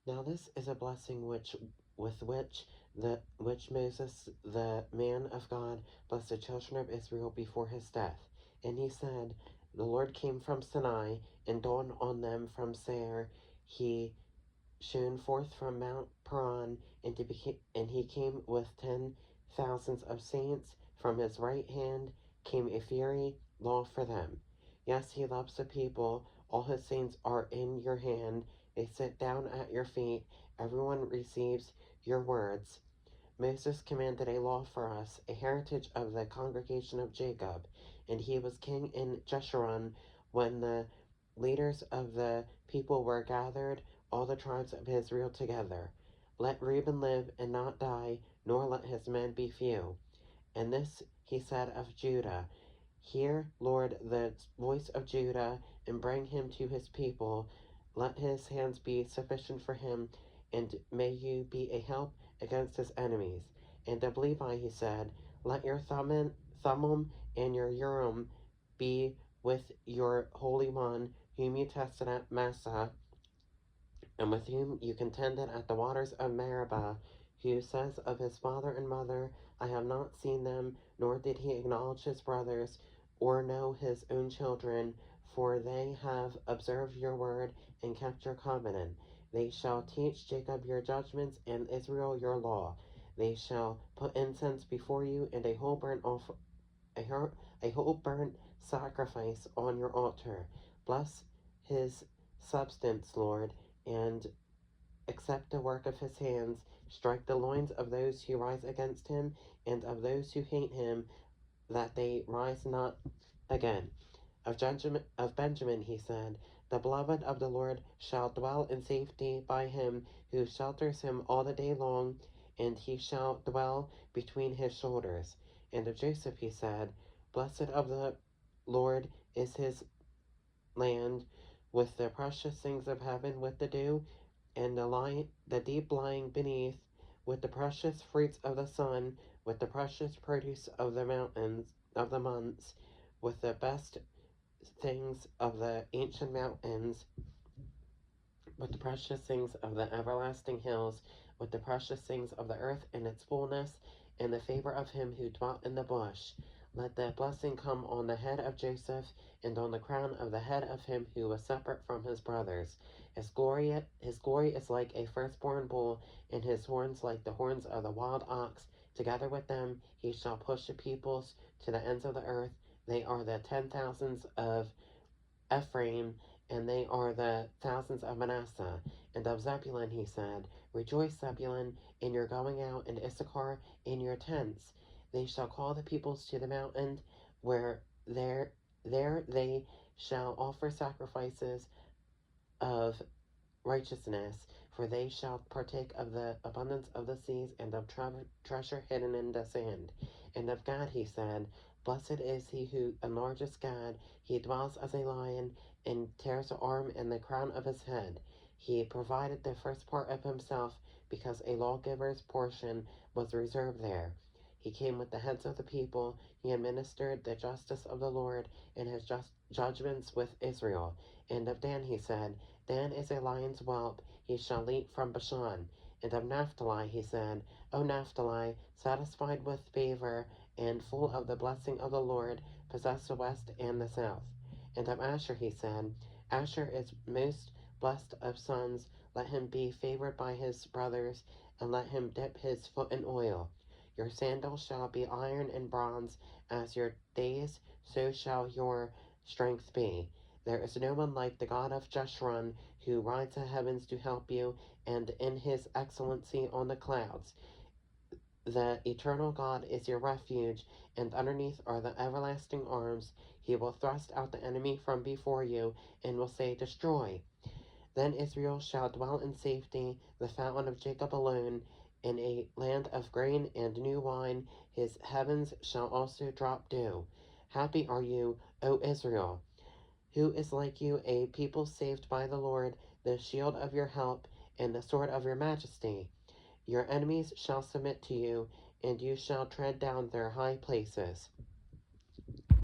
Now this is a blessing which Moses, the man of God, blessed the children of Israel before his death. And he said, the Lord came from Sinai and dawned on them from Seir. He shone forth from Mount Paran, and he came with 10,000s of saints. From his right hand came a fiery law for them. Yes, he loves the people. All his saints are in your hand. They sit down at your feet. Everyone receives your words. Moses commanded a law for us, a heritage of the congregation of Jacob, and he was king in Jeshurun when the leaders of the people were gathered, all the tribes of Israel together. Let Reuben live and not die, nor let his men be few. And this he said of Judah, hear, Lord, the voice of Judah, and bring him to his people. Let his hands be sufficient for him, and may you be a help against his enemies. And of Levi he said, let your Thummim and your Urim be with your Holy One, whom you tested at Massah, and with whom you contended at the waters of Meribah, who says of his father and mother, I have not seen them, nor did he acknowledge his brothers, or know his own children, for they have observed your word and kept your covenant. They shall teach Jacob your judgments and Israel your law. They shall put incense before you and a whole burnt sacrifice on your altar. Bless his substance, Lord, and accept the work of his hands. Strike the loins of those who rise against him, and of those who hate him, that they rise not again. Of Benjamin he said, the beloved of the Lord shall dwell in safety by him who shelters him all the day long, and he shall dwell between his shoulders. And of Joseph he said, blessed of the Lord is his land, with the precious things of heaven, with the dew, and the deep lying beneath, with the precious fruits of the sun, with the precious produce of the mountains, of the months, with the best things of the ancient mountains, with the precious things of the everlasting hills, with the precious things of the earth and its fullness, and the favor of him who dwelt in the bush. Let the blessing come on the head of Joseph, and on the crown of the head of him who was separate from his brothers. His glory is like a firstborn bull, and his horns like the horns of the wild ox. Together with them he shall push the peoples to the ends of the earth. They are the 10,000s of Ephraim, and they are the thousands of Manasseh. And of Zebulun he said, rejoice, Zebulun, in your going out, and Issachar in your tents. They shall call the peoples to the mountain, where there they shall offer sacrifices of righteousness, for they shall partake of the abundance of the seas, and of treasure hidden in the sand. And of Gad he said, blessed is he who enlarges Gad. He dwells as a lion, and tears the arm and the crown of his head. He provided the first part of himself, because a lawgiver's portion was reserved there. He came with the heads of the people. He administered the justice of the Lord, and his judgments with Israel. And of Dan he said, Dan is a lion's whelp, he shall leap from Bashan. And of Naphtali he said, O Naphtali, satisfied with favor, and full of the blessing of the Lord, possess the west and the south. And of Asher he said, Asher is most blessed of sons, let him be favored by his brothers, and let him dip his foot in oil. Your sandals shall be iron and bronze, as your days, so shall your strength be. There is no one like the God of Jeshurun, who rides the heavens to help you, and in his excellency on the clouds. The eternal God is your refuge, and underneath are the everlasting arms. He will thrust out the enemy from before you, and will say, destroy. Then Israel shall dwell in safety, the fountain of Jacob alone, in a land of grain and new wine. His heavens shall also drop dew. Happy are you, O Israel! Who is like you, a people saved by the Lord, the shield of your help, and the sword of your majesty? Your enemies shall submit to you, and you shall tread down their high places.